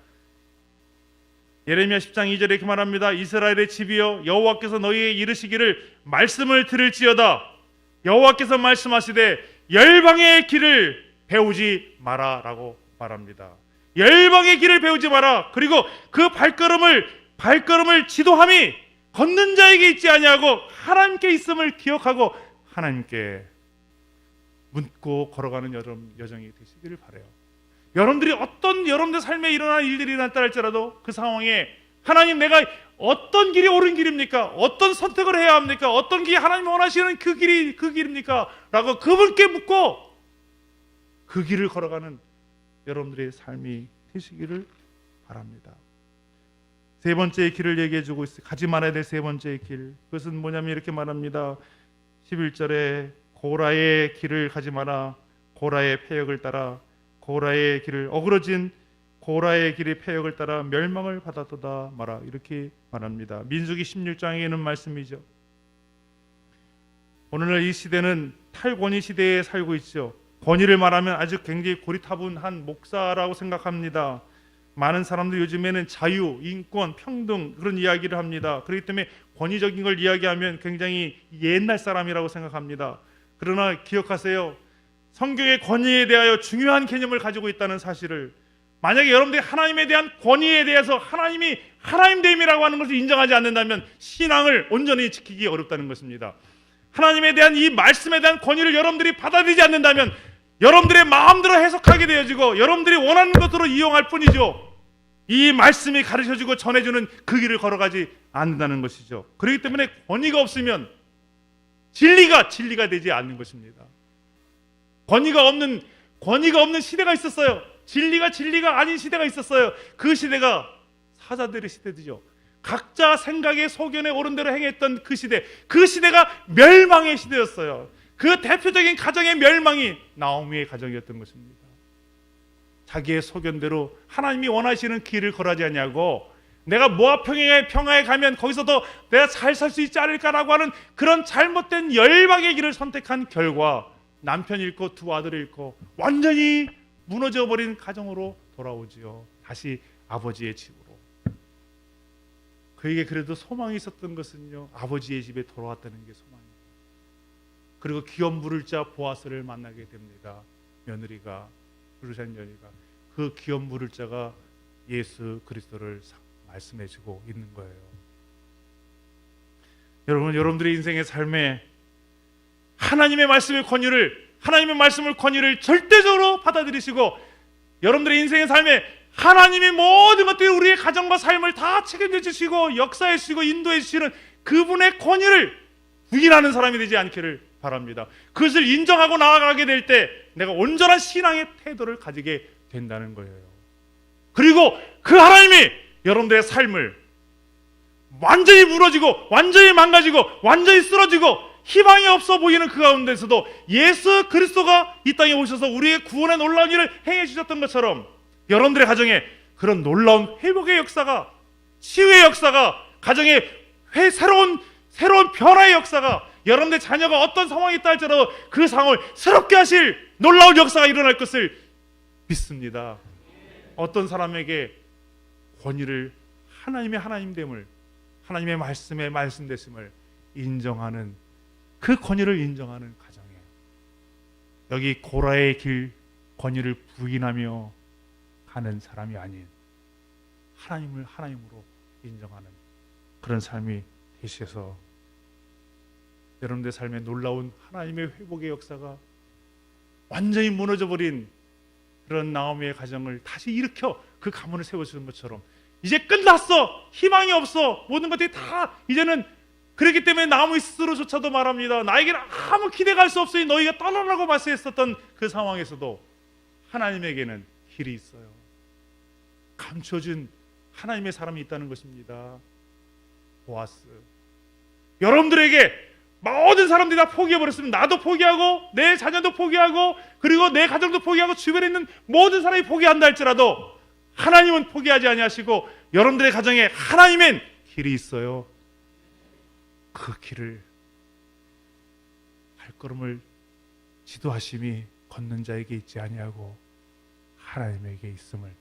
예레미야 10장 2절에 이렇게 말합니다. 이스라엘의 집이여 여호와께서 너희에게 이르시기를 말씀을 들을지어다. 여호와께서 말씀하시되 열방의 길을 배우지 마라라고 말합니다. 열방의 길을 배우지 마라. 그리고 그 발걸음을 지도함이 걷는 자에게 있지 아니하고 하나님께 있음을 기억하고 하나님께 묻고 걸어가는 여정이 되시기를 바라요. 여러분들 삶에 일어나는 일들이 일어났다 할지라도 그 상황에 하나님, 내가 어떤 길이 옳은 길입니까? 어떤 선택을 해야 합니까? 어떤 길이 하나님 원하시는 그 길입니까? 라고 그분께 묻고 그 길을 걸어가는 여러분들의 삶이 되시기를 바랍니다. 세 번째 길을 얘기해 주고 있어요. 가지 말아야 될 세 번째 길. 그것은 뭐냐면 이렇게 말합니다. 11절에 고라의 길을 가지 마라. 고라의 패역을 따라 고라의 길을 어그러진 고라의 길의 패역을 따라 멸망을 받았도다 마라. 이렇게 말합니다. 민수기 16장에 있는 말씀이죠. 오늘날 이 시대는 탈권위 시대에 살고 있죠. 권위를 말하면 아주 굉장히 고리타분한 목사라고 생각합니다. 많은 사람들 요즘에는 자유, 인권, 평등 그런 이야기를 합니다. 그렇기 때문에 권위적인 걸 이야기하면 굉장히 옛날 사람이라고 생각합니다. 그러나 기억하세요. 성경의 권위에 대하여 중요한 개념을 가지고 있다는 사실을, 만약에 여러분들이 하나님에 대한 권위에 대해서 하나님이 하나님됨이라고 하는 것을 인정하지 않는다면 신앙을 온전히 지키기 어렵다는 것입니다. 하나님에 대한 이 말씀에 대한 권위를 여러분들이 받아들이지 않는다면 여러분들의 마음대로 해석하게 되어지고 여러분들이 원하는 것으로 이용할 뿐이죠. 이 말씀이 가르쳐주고 전해주는 그 길을 걸어가지 않는다는 것이죠. 그렇기 때문에 권위가 없으면 진리가 되지 않는 것입니다. 권위가 없는 시대가 있었어요. 진리가 아닌 시대가 있었어요. 그 시대가 사자들의 시대죠. 각자 생각의 소견에 오른 대로 행했던 그 시대가 멸망의 시대였어요. 그 대표적인 가정의 멸망이 나오미의 가정이었던 것입니다. 자기의 소견대로 하나님이 원하시는 길을 걸어가지 않냐고, 내가 모압 평야에 가면 거기서도 내가 잘 살 수 있지 않을까라고 하는 그런 잘못된 열방의 길을 선택한 결과 남편 잃고 두 아들을 잃고 완전히 무너져버린 가정으로 돌아오지요. 다시 아버지의 집으로. 그에게 그래도 소망이 있었던 것은요, 아버지의 집에 돌아왔다는 게 소망입니다. 그리고 기업 물을 자 보아스를 만나게 됩니다. 며느리가, 루시안 며느리가. 그 기업 물을 자가 예수 그리스도를 말씀해주고 있는 거예요. 여러분들의 인생의 삶에 하나님의 말씀을 권위를 절대적으로 받아들이시고, 여러분들의 인생의 삶에 하나님이 모든 것들이 우리의 가정과 삶을 다 책임져 주시고 역사해 주시고 인도해 주시는 그분의 권위를 부인하는 사람이 되지 않기를 바랍니다. 그것을 인정하고 나아가게 될 때 내가 온전한 신앙의 태도를 가지게 된다는 거예요. 그리고 그 하나님이 여러분들의 삶을 완전히 무너지고 완전히 망가지고 완전히 쓰러지고 희망이 없어 보이는 그 가운데서도 예수 그리스도가 이 땅에 오셔서 우리의 구원의 놀라운 일을 행해 주셨던 것처럼 여러분들의 가정에 그런 놀라운 회복의 역사가, 치유의 역사가, 가정의 새로운 변화의 역사가, 여러분들의 자녀가 어떤 상황이 있다 할지라도 그 상황을 새롭게 하실 놀라운 역사가 일어날 것을 믿습니다. 어떤 사람에게 권위를, 하나님의 하나님됨을, 하나님의 말씀의 말씀되심을 인정하는, 그 권위를 인정하는 가정에, 여기 고라의 길 권위를 부인하며 하는 사람이 아닌 하나님을 하나님으로 인정하는 그런 삶이 되셔서 여러분들의 삶에 놀라운 하나님의 회복의 역사가, 완전히 무너져버린 그런 나오미의 가정을 다시 일으켜 그 가문을 세워주는 것처럼, 이제 끝났어, 희망이 없어, 모든 것들이 다 이제는, 그렇기 때문에 나오미 스스로조차도 말합니다. 나에게는 아무 기대가 할 수 없으니 너희가 떠나라고 말씀했었던 그 상황에서도 하나님에게는 길이 있어요. 감춰준 하나님의 사람이 있다는 것입니다. 보아스. 여러분들에게 모든 사람들이 다 포기해버렸으면 나도 포기하고 내 자녀도 포기하고 그리고 내 가정도 포기하고 주변에 있는 모든 사람이 포기한다 할지라도 하나님은 포기하지 아니하시고 여러분들의 가정에 하나님의 길이 있어요. 그 길을 발걸음을 지도하심이 걷는 자에게 있지 아니하고 하나님에게 있음을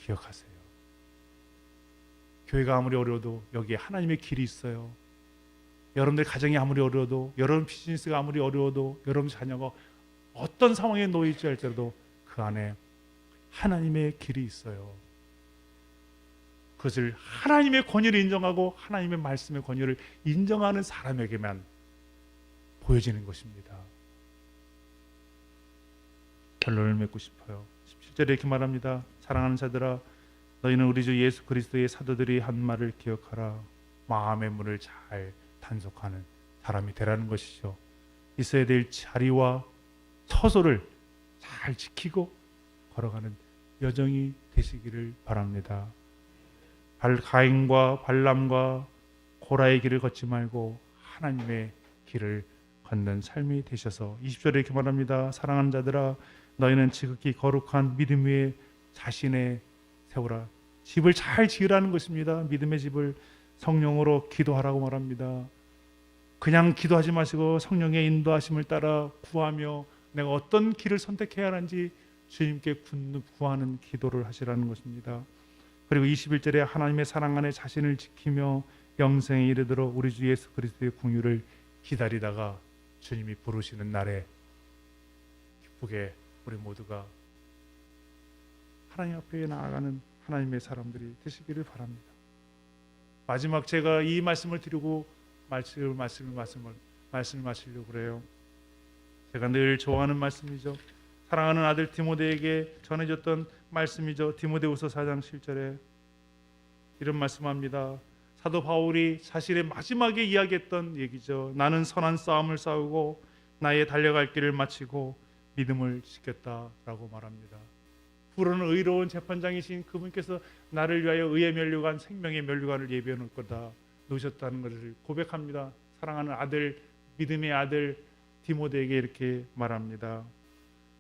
기억하세요. 교회가 아무리 어려워도 여기에 하나님의 길이 있어요. 여러분들 가정이 아무리 어려워도, 여러분 비즈니스가 아무리 어려워도, 여러분 자녀가 어떤 상황에 놓여있지 할지라도 그 안에 하나님의 길이 있어요. 그것을 하나님의 권위를 인정하고 하나님의 말씀의 권위를 인정하는 사람에게만 보여지는 것입니다. 결론을 맺고 싶어요. 17절에 이렇게 말합니다. 사랑하는 자들아, 너희는 우리 주 예수 그리스도의 사도들이 한 말을 기억하라. 마음의 문을 잘 단속하는 사람이 되라는 것이죠. 있어야 될 자리와 처소를 잘 지키고 걸어가는 여정이 되시기를 바랍니다. 가인과 발람과 고라의 길을 걷지 말고 하나님의 길을 걷는 삶이 되셔서 20절에 이렇게 말합니다. 사랑하는 자들아, 너희는 지극히 거룩한 믿음 위에 자신의 세우라. 집을 잘 지으라는 것입니다. 믿음의 집을 성령으로 기도하라고 말합니다. 그냥 기도하지 마시고 성령의 인도하심을 따라 구하며 내가 어떤 길을 선택해야 하는지 주님께 구하는 기도를 하시라는 것입니다. 그리고 21절에 하나님의 사랑 안에 자신을 지키며 영생에 이르도록 우리 주 예수 그리스도의 긍휼을 기다리다가 주님이 부르시는 날에 기쁘게 우리 모두가 하나님 앞에 나아가는 하나님의 사람들이 되시기를 바랍니다. 마지막 제가 이 말씀을 드리고 말씀을 마치려고 그래요. 제가 늘 좋아하는 말씀이죠. 사랑하는 아들 디모데에게 전해졌던 말씀이죠. 디모데후서 4장 7절에 이런 말씀합니다. 사도 바울이 자신의 마지막에 이야기했던 얘기죠. 나는 선한 싸움을 싸우고 나의 달려갈 길을 마치고 믿음을 지켰다라고 말합니다. 부르는 의로운 재판장이신 그분께서 나를 위하여 의의 면류관 생명의 면류관을 예비해 놓을 거다 놓으셨다는 것을 고백합니다. 사랑하는 아들, 믿음의 아들 디모데에게 이렇게 말합니다.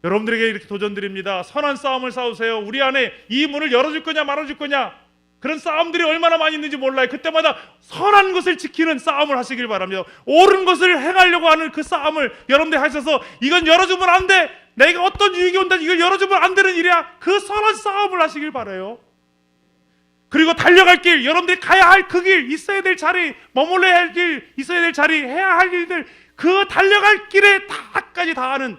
여러분들에게 이렇게 도전드립니다. 선한 싸움을 싸우세요. 우리 안에 이 문을 열어줄 거냐 말아줄 거냐, 그런 싸움들이 얼마나 많이 있는지 몰라요. 그때마다 선한 것을 지키는 싸움을 하시길 바랍니다. 옳은 것을 행하려고 하는 그 싸움을 여러분들이 하셔서 이건 열어주면 안 돼, 내가 어떤 유익이 온다, 이걸 열어주면 안 되는 일이야, 그 선한 싸움을 하시길 바라요. 그리고 달려갈 길, 여러분들이 가야 할 그 길, 있어야 될 자리, 머물러야 할 길, 있어야 될 자리, 해야 할 일들, 그 달려갈 길에 다까지 다하는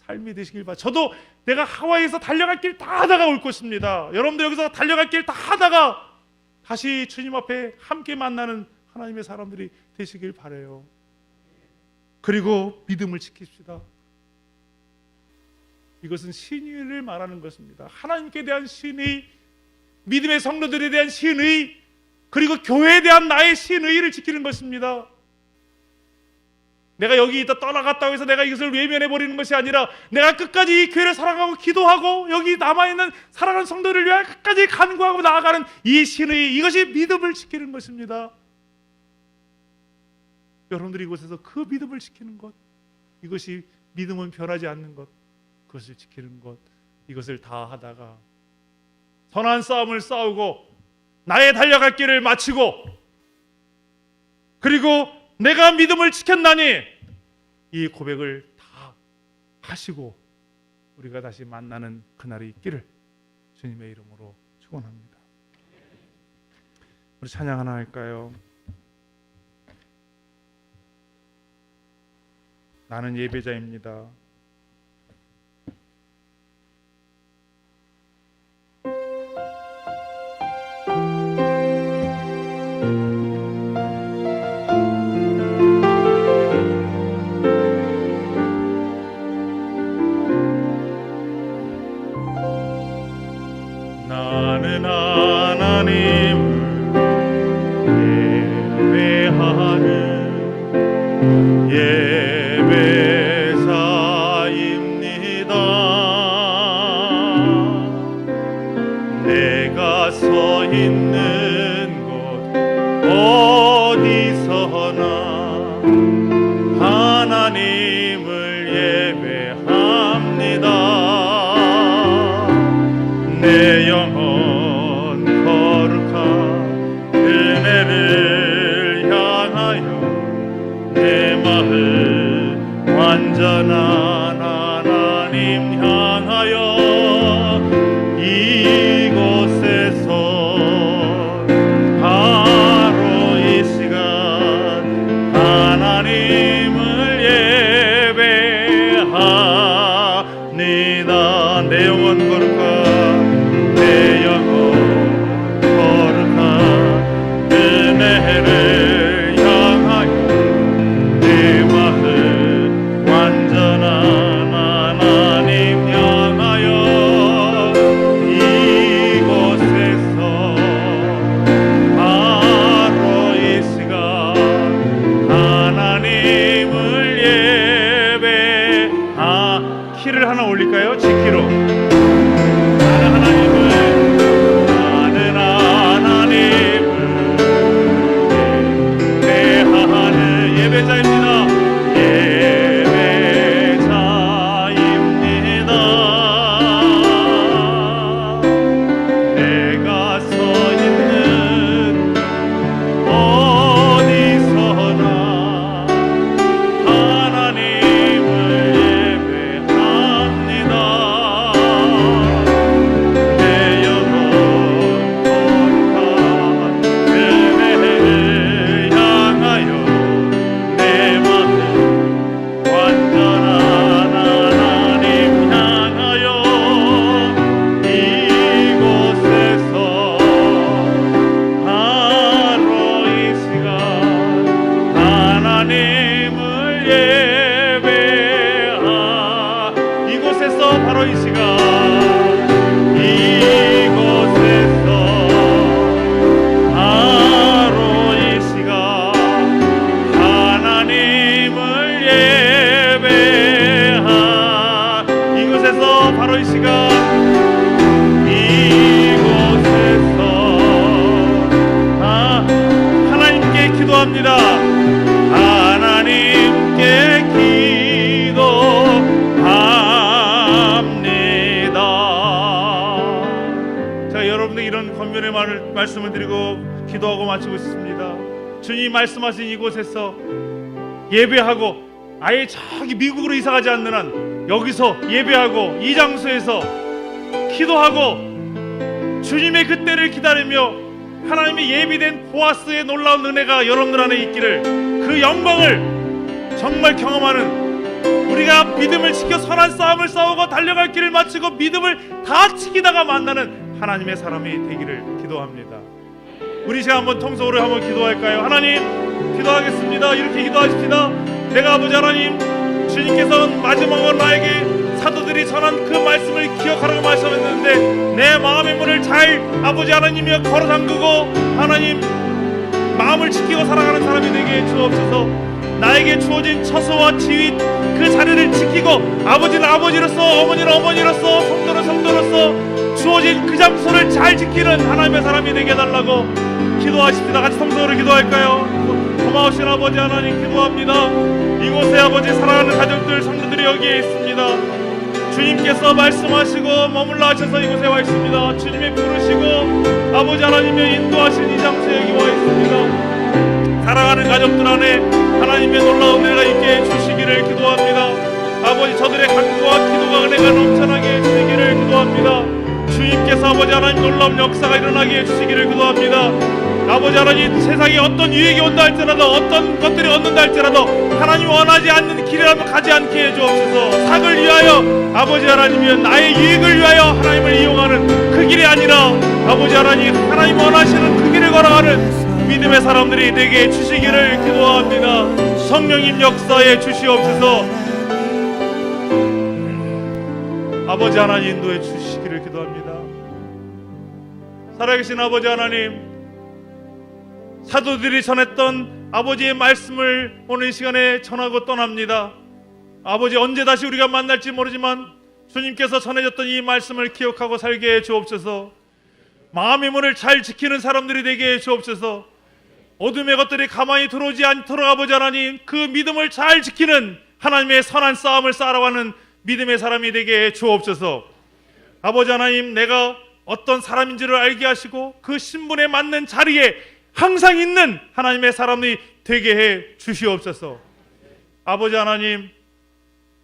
삶이 되시길 바랍니다. 저도 내가 하와이에서 달려갈 길 다 하다가 올 것입니다. 여러분들 여기서 달려갈 길 다 하다가 다시 주님 앞에 함께 만나는 하나님의 사람들이 되시길 바라요. 그리고 믿음을 지킵시다. 이것은 신의를 말하는 것입니다. 하나님께 대한 신의, 믿음의 성도들에 대한 신의, 그리고 교회에 대한 나의 신의를 지키는 것입니다. 내가 여기 있다 떠나갔다고 해서 내가 이것을 외면해버리는 것이 아니라 내가 끝까지 이 교회를 사랑하고 기도하고 여기 남아있는 사랑하는 성도를 위하여 끝까지 간구하고 나아가는 이 신의, 이것이 믿음을 지키는 것입니다. 여러분들이 이곳에서 그 믿음을 지키는 것, 이것이 믿음은 변하지 않는 것, 그것을 지키는 것, 이것을 다 하다가 선한 싸움을 싸우고 나의 달려갈 길을 마치고 그리고 내가 믿음을 지켰나니 이 고백을 다 하시고 우리가 다시 만나는 그날이 있기를 주님의 이름으로 축원합니다. 우리 찬양 하나 할까요? 나는 예배자입니다. 나는 하나님을 예배하는 예배자입니다. 내가 서 있는 곳 어디서나 하나님을 예배합니다. 내 영혼 거룩한 은혜를 향하여 내 마음 완전한 하나님 향하여 이곳에서 바로 이 시간 하나님을 예배합니다. 내 영혼 거룩한 내 영혼 거룩한 은혜를 향하여 내 마음 완전한 하나님 향하여 이곳에서 바로 이 시간 하나님을 예배하. 키를 하나 올릴까요? 지키로. 나는 하나님을 예배하는 예배자입니다. 예배자입니다. 내가 서 있는 어디서나 하나님을 예배합니다. 이곳에서 바로 이 시간 이곳에서 바로 이 시간 하나님을 예배한 이곳에서 바로 이 시간 이곳에서 하나님께 기도합니다. 하나님께 기도합니다. 자, 여러분들 이런 권면의 말씀을 드리고 기도하고 마치고 싶습니다. 주님 말씀하신 이곳에서 예배하고 아예 저기 미국으로 이사가지 않는 한 여기서 예배하고 이 장소에서 기도하고 주님의 그때를 기다리며 하나님의 예비된 보아스의 놀라운 은혜가 여러분들 안에 있기를, 그 영광을 정말 경험하는, 우리가 믿음을 지켜 선한 싸움을 싸우고 달려갈 길을 마치고 믿음을 다 지키다가 만나는 하나님의 사람이 되기를 기도합니다. 우리 이제 한번 통성으로 한번 기도할까요? 하나님 기도하겠습니다. 이렇게 기도하십시다. 내가 아버지 하나님, 주님께서는 마지막으로 나에게 사도들이 전한 그 말씀을 기억하라고 말씀했는데 내 마음의 문을 잘 아버지 하나님이 걸어 잠그고 하나님 마음을 지키고 살아가는 사람이 되게 주옵소서. 나에게 주어진 처소와 지위 그 자리를 지키고 아버지는 아버지로서 어머니는 어머니로서 성도는 성도로서 주어진 그 장소를 잘 지키는 하나님의 사람이 되게 해달라고 기도하십시다. 같이 통성으로 기도할까요? 고마우신 아버지 하나님 기도합니다. 이곳에 아버지 사랑하는 가족들 성도들이 여기에 있습니다. 주님께서 말씀하시고 머물러 하셔서 이곳에 와 있습니다. 주님이 부르시고 아버지 하나님의 인도하신 이 장소에 여기 와 있습니다. 사랑하는 가족들 안에 하나님의 놀라운 은혜가 있게 해주시기를 기도합니다. 아버지 저들의 간구와 기도가 은혜가 넘쳐나게 해주시기를 기도합니다. 주님께서 아버지 하나님 놀라운 역사가 일어나게 해주시기를 기도합니다. 아버지 하나님 세상에 어떤 유익이 온다 할지라도 어떤 것들이 얻는다 할지라도 하나님 원하지 않는 길이라도 가지 않게 해주옵소서. 상을 위하여 아버지 하나님이여 나의 유익을 위하여 하나님을 이용하는 그 길이 아니라 아버지 하나님 하나님 원하시는 그 길을 걸어가는 믿음의 사람들이 되게 해주시기를 기도합니다. 성령님 역사에 주시옵소서. 아버지 하나님 인도해 주시기를 기도합니다. 살아계신 아버지 하나님, 사도들이 전했던 아버지의 말씀을 오늘 이 시간에 전하고 떠납니다. 아버지 언제 다시 우리가 만날지 모르지만 주님께서 전해졌던 이 말씀을 기억하고 살게 해 주옵소서. 마음의 문을 잘 지키는 사람들이 되게 해 주옵소서. 어둠의 것들이 가만히 들어오지 않도록 아버지 하나님 그 믿음을 잘 지키는 하나님의 선한 싸움을 싸러가는 믿음의 사람이 되게 해 주옵소서. 아버지 하나님 내가 어떤 사람인지를 알게 하시고 그 신분에 맞는 자리에 항상 있는 하나님의 사람이 되게 해 주시옵소서. 아버지 하나님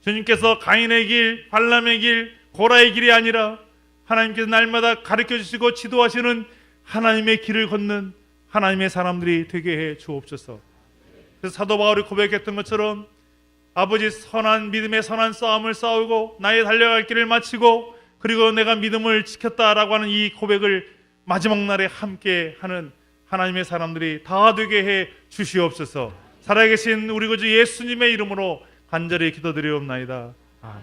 주님께서 가인의 길, 발람의 길, 고라의 길이 아니라 하나님께서 날마다 가르쳐 주시고 지도하시는 하나님의 길을 걷는 하나님의 사람들이 되게 해 주옵소서. 그래서 사도 바울이 고백했던 것처럼 아버지 선한 믿음의 선한 싸움을 싸우고 나의 달려갈 길을 마치고 그리고 내가 믿음을 지켰다라고 하는 이 고백을 마지막 날에 함께 하는 하나님의 사람들이 다 되게 해 주시옵소서. 살아계신 우리 구주 예수님의 이름으로 간절히 기도드리옵나이다. 아멘.